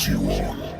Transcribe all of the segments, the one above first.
draws you on.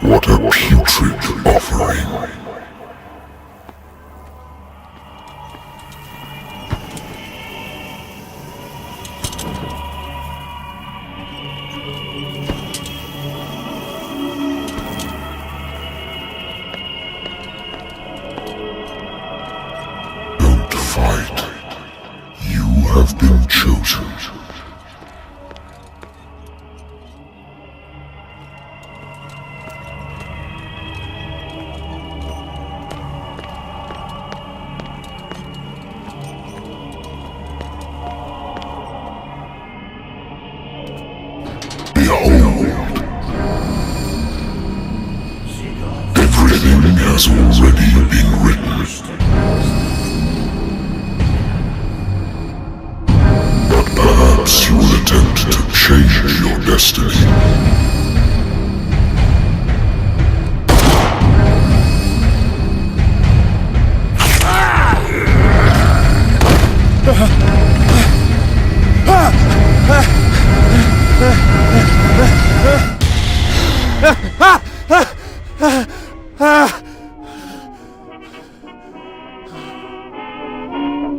What a putrid offering. Don't fight. You have been chosen. Everything has already been written. But perhaps you will attempt to change your destiny.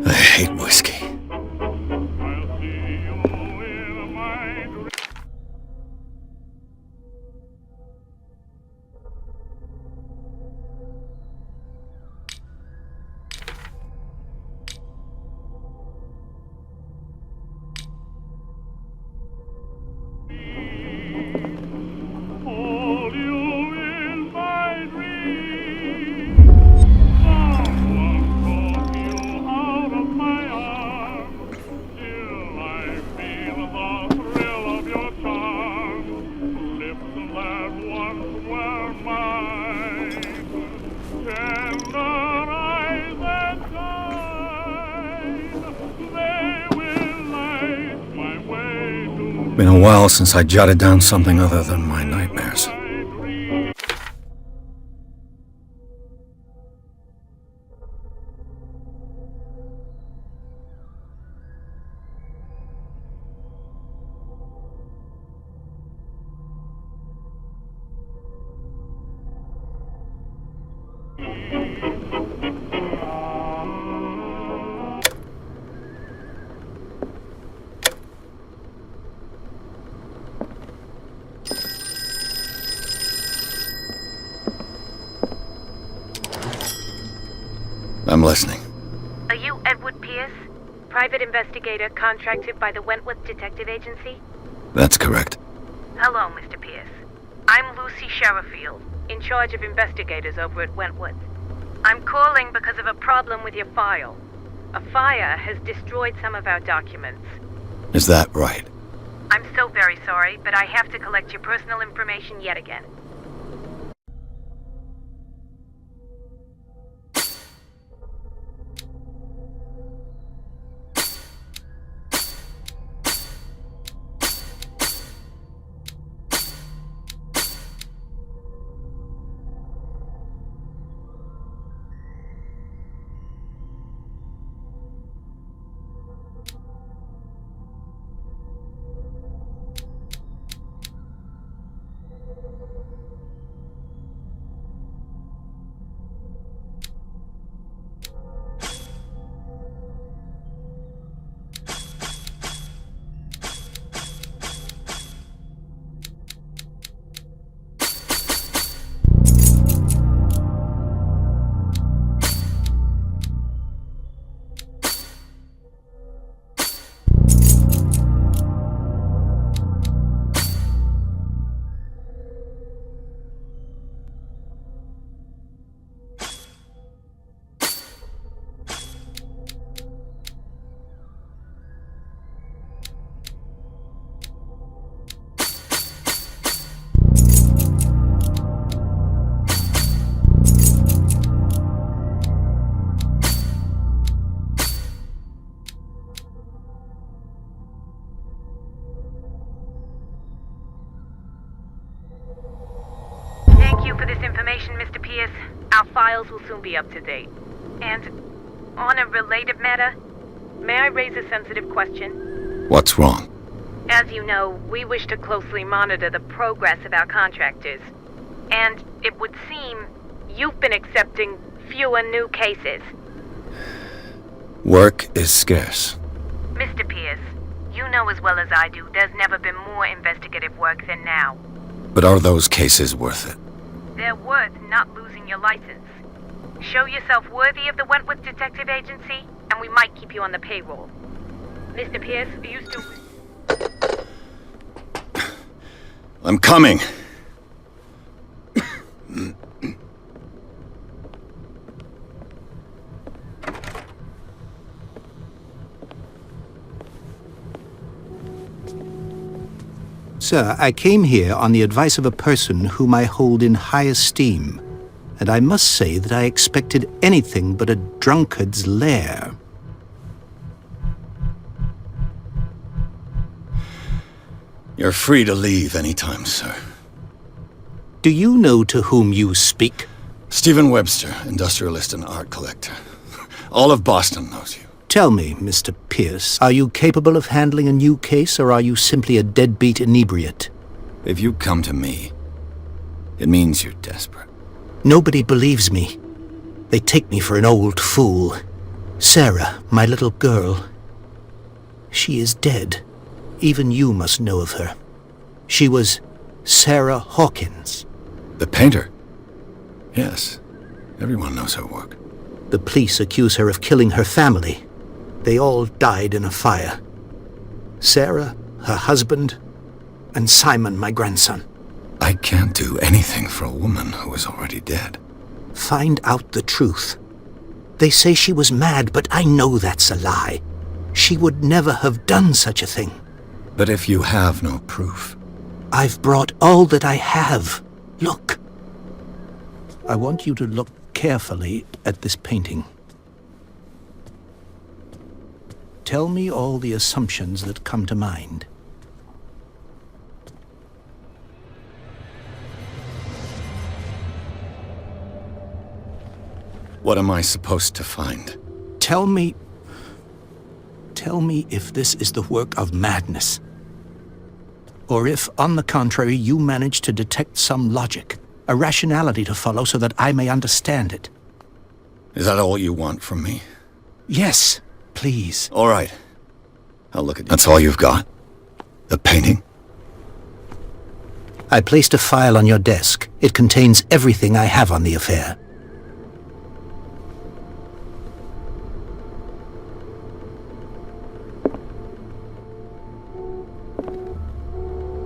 I hate whiskey. Been a while since I jotted down something other than my nightmares. I'm listening. Are you Edward Pierce? Private investigator contracted by the Wentworth Detective Agency? That's correct. Hello, Mr. Pierce. I'm Lucy Sherifield, in charge of investigators over at Wentworth. I'm calling because of a problem with your file. A fire has destroyed some of our documents. Is that right? I'm so very sorry, but I have to collect your personal information yet again. Pierce, our files will soon be up to date. And on a related matter, may I raise a sensitive question? What's wrong? As you know, we wish to closely monitor the progress of our contractors. And it would seem you've been accepting fewer new cases. Work is scarce. Mr. Pierce, you know as well as I do there's never been more investigative work than now. But are those cases worth it? They're worth not losing your license. Show yourself worthy of the Wentworth Detective Agency, and we might keep you on the payroll. Mr. Pierce, are you still... I'm coming. Sir, I came here on the advice of a person whom I hold in high esteem, and I must say that I expected anything but a drunkard's lair. You're free to leave anytime, sir. Do you know to whom you speak? Stephen Webster, industrialist and art collector. All of Boston knows you. Tell me, Mr. Pierce, are you capable of handling a new case, or are you simply a deadbeat inebriate? If you come to me, it means you're desperate. Nobody believes me. They take me for an old fool. Sarah, my little girl, she is dead. Even you must know of her. She was Sarah Hawkins. The painter? Yes. Everyone knows her work. The police accuse her of killing her family. They all died in a fire. Sarah, her husband, and Simon, my grandson. I can't do anything for a woman who is already dead. Find out the truth. They say she was mad, but I know that's a lie. She would never have done such a thing. But if you have no proof... I've brought all that I have. Look. I want you to look carefully at this painting. Tell me all the assumptions that come to mind. What am I supposed to find? Tell me if this is the work of madness. Or if, on the contrary, you manage to detect some logic, a rationality to follow so that I may understand it. Is that all you want from me? Yes, please. All right. I'll look at you. That's all you've got? The painting? I placed a file on your desk. It contains everything I have on the affair.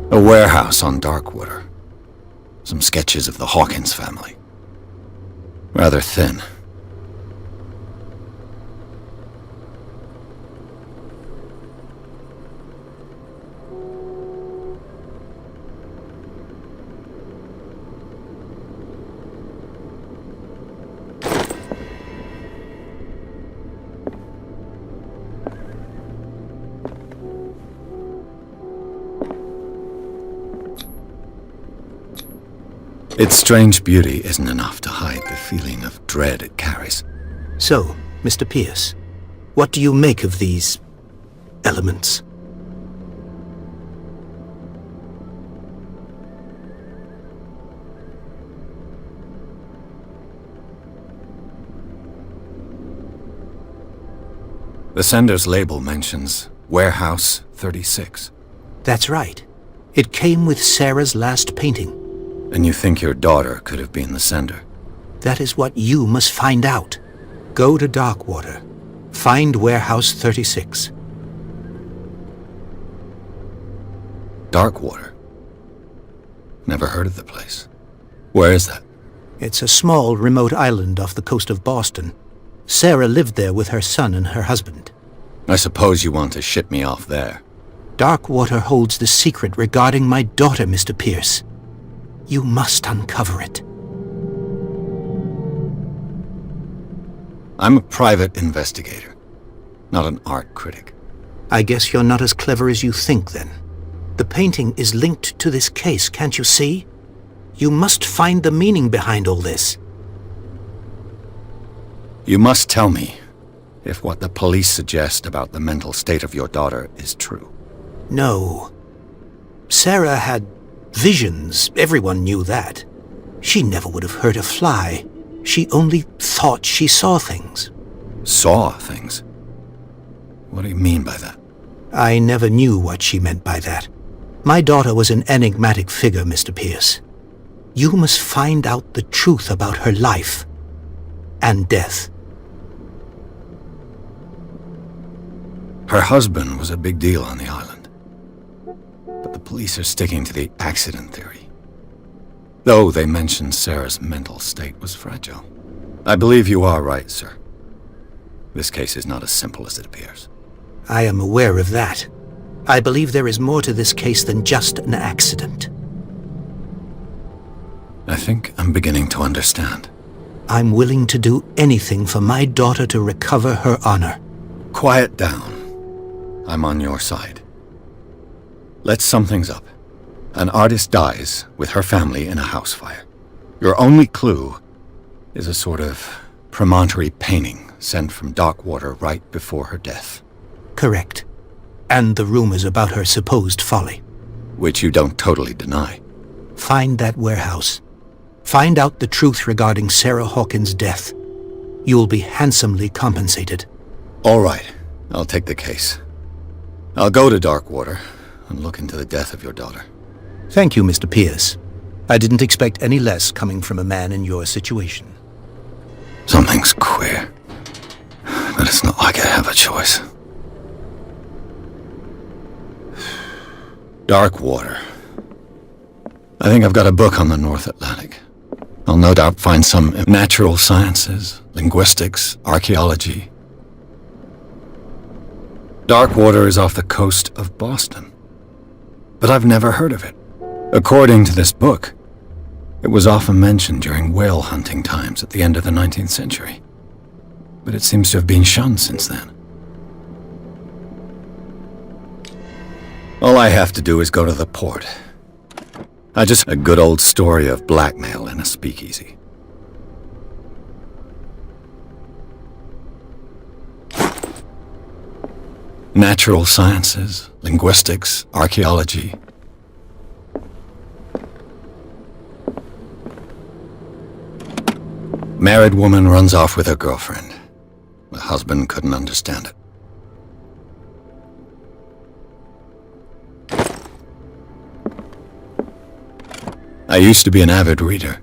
A warehouse on Darkwater. Some sketches of the Hawkins family. Rather thin. Its strange beauty isn't enough to hide the feeling of dread it carries. So, Mr. Pierce, what do you make of these elements? The sender's label mentions Warehouse 36. That's right. It came with Sarah's last painting. And you think your daughter could have been the sender? That is what you must find out. Go to Darkwater. Find Warehouse 36. Darkwater? Never heard of the place. Where is that? It's a small, remote island off the coast of Boston. Sarah lived there with her son and her husband. I suppose you want to ship me off there. Darkwater holds the secret regarding my daughter, Mr. Pierce. You must uncover it. I'm a private investigator, not an art critic. I guess you're not as clever as you think, then. The painting is linked to this case, can't you see? You must find the meaning behind all this. You must tell me if what the police suggest about the mental state of your daughter is true. No. Sarah had visions. Everyone knew that. She never would have hurt a fly. She only thought she saw things. Saw things? What do you mean by that? I never knew what she meant by that. My daughter was an enigmatic figure, Mr. Pierce. You must find out the truth about her life and death. Her husband was a big deal on the island. But the police are sticking to the accident theory. Though they mentioned Sarah's mental state was fragile. I believe you are right, sir. This case is not as simple as it appears. I am aware of that. I believe there is more to this case than just an accident. I think I'm beginning to understand. I'm willing to do anything for my daughter to recover her honor. Quiet down. I'm on your side. Let's sum things up. An artist dies with her family in a house fire. Your only clue is a sort of promontory painting sent from Darkwater right before her death. Correct. And the rumors about her supposed folly. Which you don't totally deny. Find that warehouse. Find out the truth regarding Sarah Hawkins' death. You'll be handsomely compensated. All right. I'll take the case. I'll go to Darkwater and look into the death of your daughter. Thank you, Mr. Pierce. I didn't expect any less coming from a man in your situation. Something's queer. But it's not like I have a choice. Darkwater. I think I've got a book on the North Atlantic. I'll no doubt find some natural sciences, linguistics, archaeology. Darkwater is off the coast of Boston. But I've never heard of it. According to this book, it was often mentioned during whale hunting times at the end of the 19th century. But it seems to have been shunned since then. All I have to do is go to the port. A good old story of blackmail in a speakeasy. Natural sciences, linguistics, archaeology. Married woman runs off with her girlfriend. The husband couldn't understand it. I used to be an avid reader.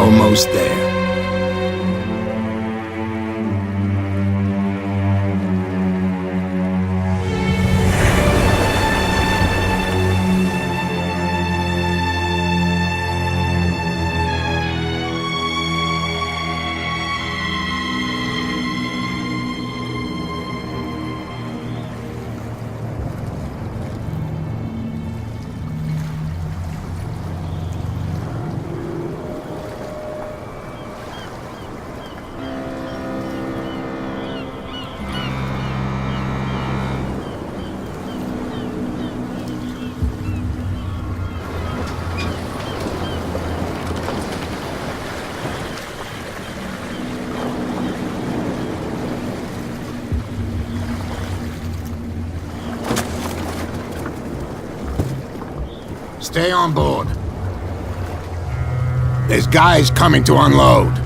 Almost there. Stay on board. There's guys coming to unload.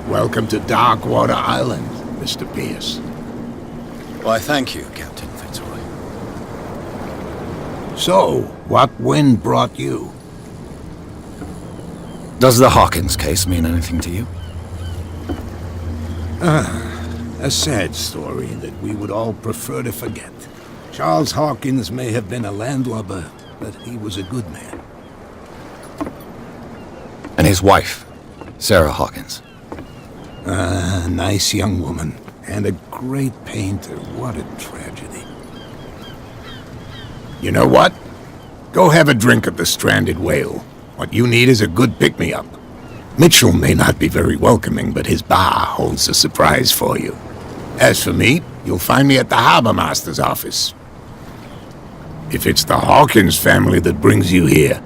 Welcome to Darkwater Island, Mr. Pierce. Why, thank you, Captain Fitzroy. So, what wind brought you? Does the Hawkins case mean anything to you? A sad story that we would all prefer to forget. Charles Hawkins may have been a landlubber, but he was a good man. And his wife, Sarah Hawkins. A nice young woman, and a great painter. What a tragedy. You know what? Go have a drink at the Stranded Whale. What you need is a good pick-me-up. Mitchell may not be very welcoming, but his bar holds a surprise for you. As for me, you'll find me at the Harbor Master's office. If it's the Hawkins family that brings you here,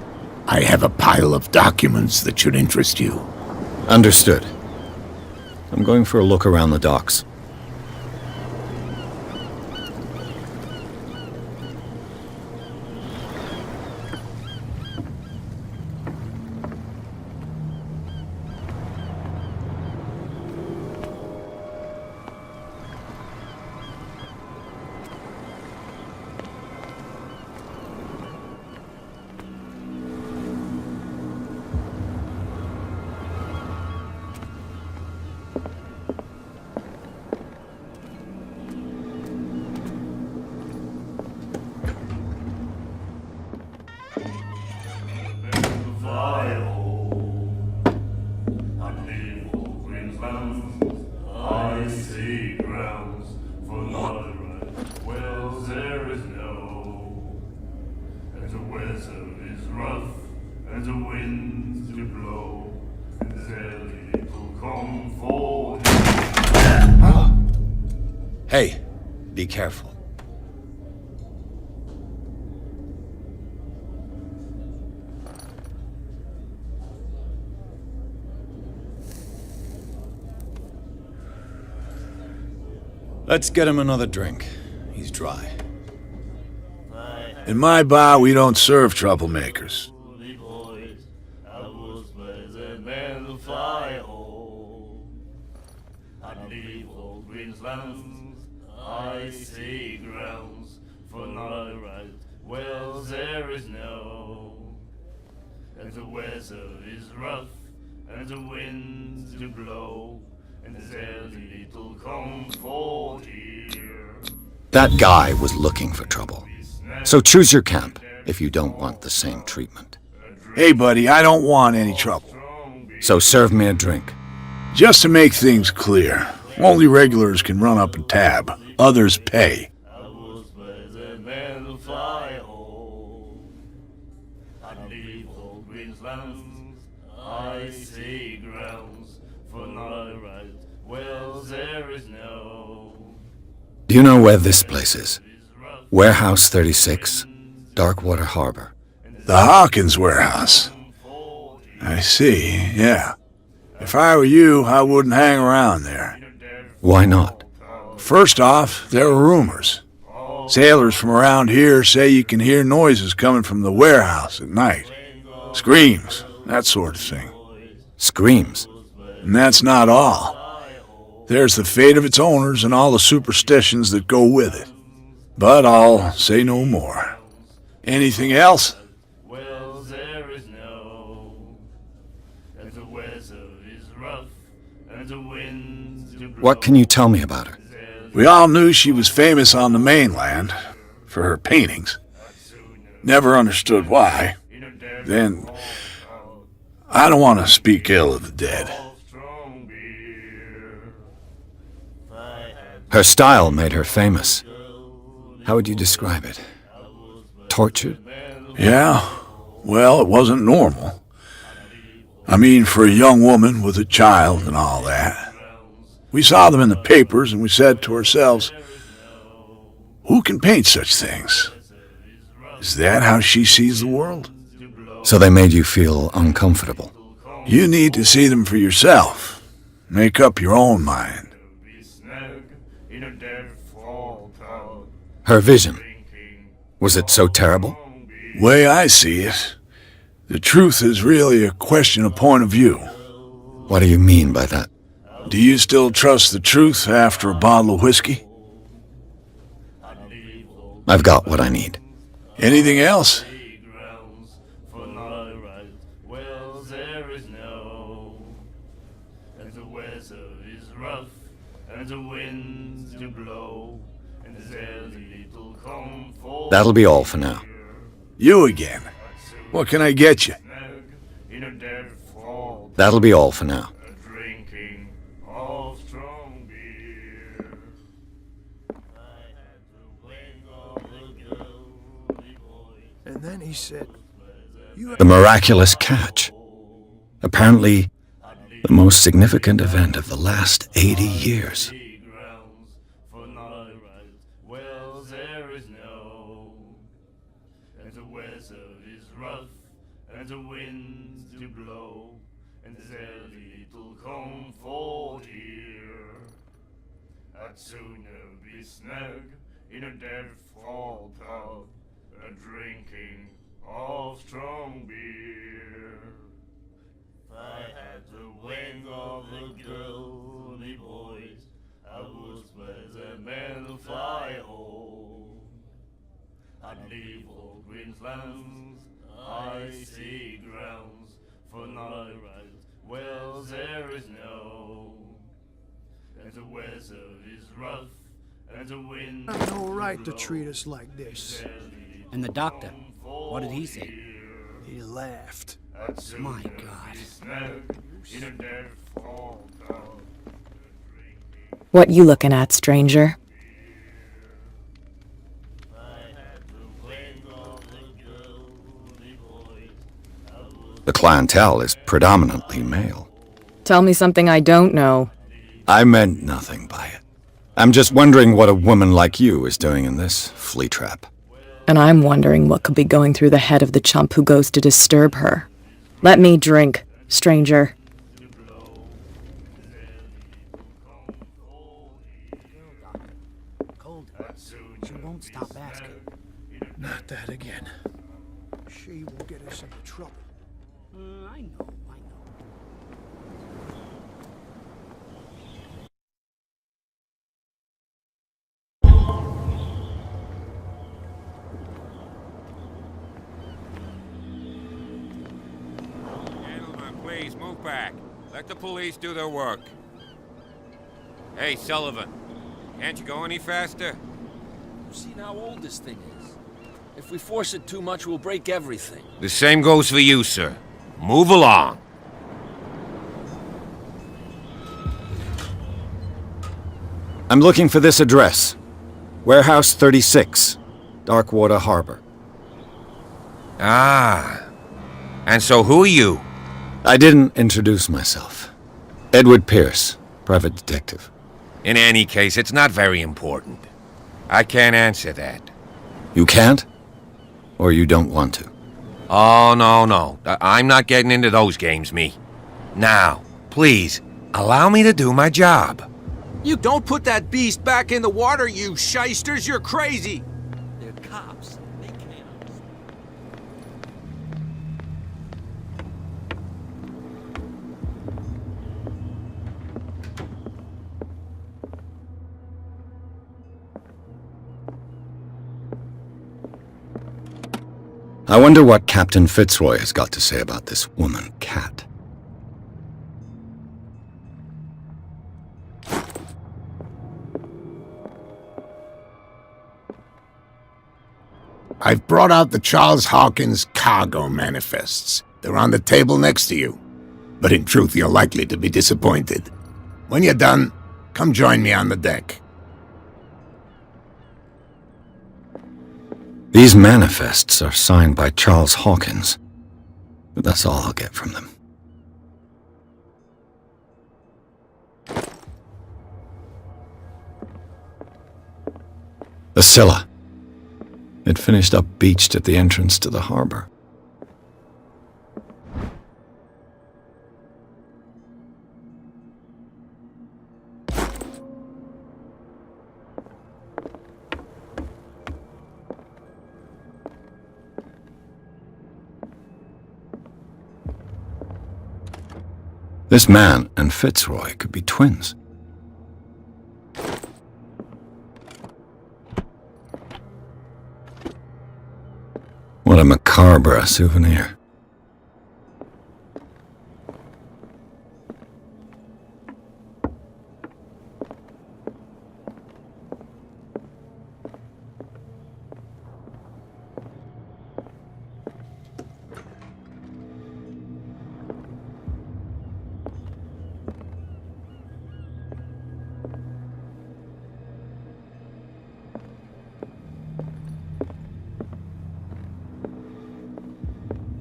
I have a pile of documents that should interest you. Understood. I'm going for a look around the docks. Hey, be careful. Let's get him another drink. He's dry. In my bar, we don't serve troublemakers. I see grounds for no right. Well, there is no, and the weather is rough, and the winds do blow, and there's little comfort here. That guy was looking for trouble. So choose your camp if you don't want the same treatment. Hey, buddy, I don't want any trouble. So serve me a drink. Just to make things clear, only regulars can run up and tab. Others pay. I see grounds for no right. Well, there is no. Do you know where this place is? Warehouse 36, Darkwater Harbor. The Hawkins warehouse. I see, yeah. If I were you, I wouldn't hang around there. Why not? First off, there are rumors. Sailors from around here say you can hear noises coming from the warehouse at night. Screams, that sort of thing. Screams? And that's not all. There's the fate of its owners and all the superstitions that go with it. But I'll say no more. Anything else? Well, there is no. And the weather is rough, and the winds do blow. What can you tell me about her? We all knew she was famous on the mainland for her paintings. Never understood why. Then, I don't want to speak ill of the dead. Her style made her famous. How would you describe it? Tortured? Yeah, well, it wasn't normal. I mean, for a young woman with a child and all that. We saw them in the papers and we said to ourselves, who can paint such things? Is that how she sees the world? So they made you feel uncomfortable. You need to see them for yourself. Make up your own mind. Her vision. Was it so terrible? Way I see it, the truth is really a question of point of view. What do you mean by that? Do you still trust the truth after a bottle of whiskey? I've got what I need. Anything else? For no right, well, there is no. And the weather is rough, and the winds do blow, and there's little comfort. That'll be all for now. You again. What can I get you? In a dead fall, That'll be all for now. drinking of strong beer. I had the wing of the girly boy. And then he said, The miraculous catch. Apparently, the most significant event of the last 80 years. Grounds for no right, well, there is no. And the weather is rough, and the winds do blow, and there's little comfort here. I'd sooner be snug in a dead fall pub, a drinking of strong beer. If I had the wing of the girly boys, I would spread them and fly home. I'd leave all Queensland's icy grounds for no right, well, there is no. And the weather is rough, and the wind "You have no right to treat us like this." And the doctor, what did he say? He laughed. My God. in a dead fall pub. What you looking at, stranger? The clientele is predominantly male. Tell me something I don't know. I meant nothing by it. I'm just wondering what a woman like you is doing in this flea trap. And I'm wondering what could be going through the head of the chump who goes to disturb her. Let me drink, stranger. Cold. She won't stop asking. Not that again. She will get us into trouble. I know. Gentlemen, please move back. Let the police do their work. Hey, Sullivan, can't you go any faster? You've seen how old this thing is. If we force it too much, we'll break everything. The same goes for you, sir. Move along. I'm looking for this address. Warehouse 36, Darkwater Harbor. Ah. And so who are you? I didn't introduce myself. Edward Pierce, private detective. In any case, it's not very important. I can't answer that. You can't? Or you don't want to? Oh, no. I'm not getting into those games, me. Now, please, allow me to do my job. You don't put that beast back in the water, you shysters! You're crazy! They're cops. They can't. I wonder what Captain Fitzroy has got to say about this woman, Cat. I've brought out the Charles Hawkins cargo manifests. They're on the table next to you. But in truth, you're likely to be disappointed. When you're done, come join me on the deck. These manifests are signed by Charles Hawkins. But that's all I'll get from them. The Scylla. It finished up beached at the entrance to the harbor. This man and Fitzroy could be twins. What a macabre souvenir.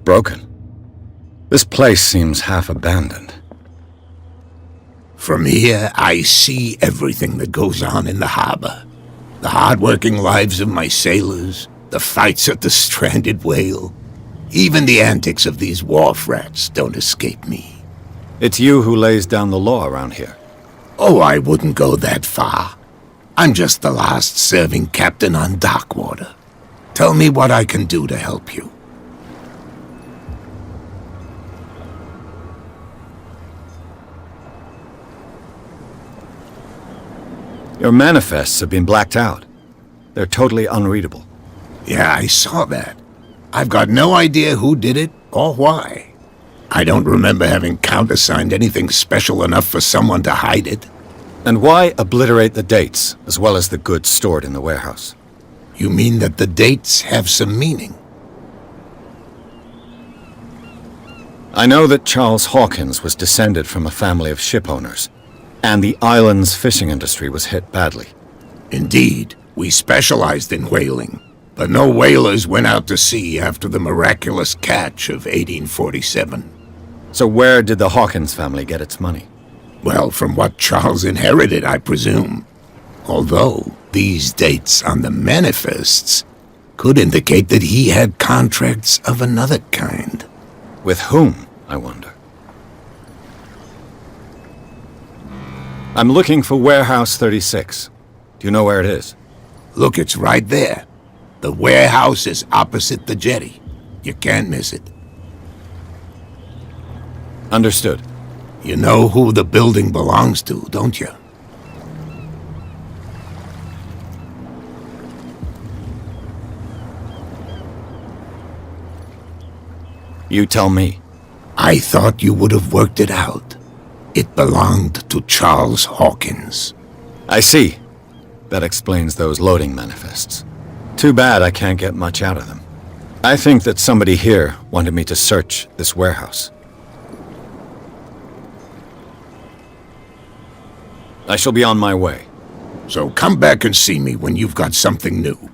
Broken. This place seems half abandoned. From here, I see everything that goes on in the harbor. The hard-working lives of my sailors, the fights at the stranded whale. Even the antics of these wharf rats don't escape me. It's you who lays down the law around here. Oh, I wouldn't go that far. I'm just the last serving captain on Darkwater. Tell me what I can do to help you. Your manifests have been blacked out. They're totally unreadable. Yeah, I saw that. I've got no idea who did it or why. I don't remember having countersigned anything special enough for someone to hide it. And why obliterate the dates, as well as the goods stored in the warehouse? You mean that the dates have some meaning? I know that Charles Hawkins was descended from a family of ship owners, and the island's fishing industry was hit badly. Indeed, we specialized in whaling, but no whalers went out to sea after the miraculous catch of 1847. So where did the Hawkins family get its money? Well, from what Charles inherited, I presume. Although, these dates on the manifests could indicate that he had contracts of another kind. With whom, I wonder? I'm looking for Warehouse 36. Do you know where it is? Look, it's right there. The warehouse is opposite the jetty. You can't miss it. Understood. You know who the building belongs to, don't you? You tell me. I thought you would have worked it out. It belonged to Charles Hawkins. I see. That explains those loading manifests. Too bad I can't get much out of them. I think that somebody here wanted me to search this warehouse. I shall be on my way. So come back and see me when you've got something new.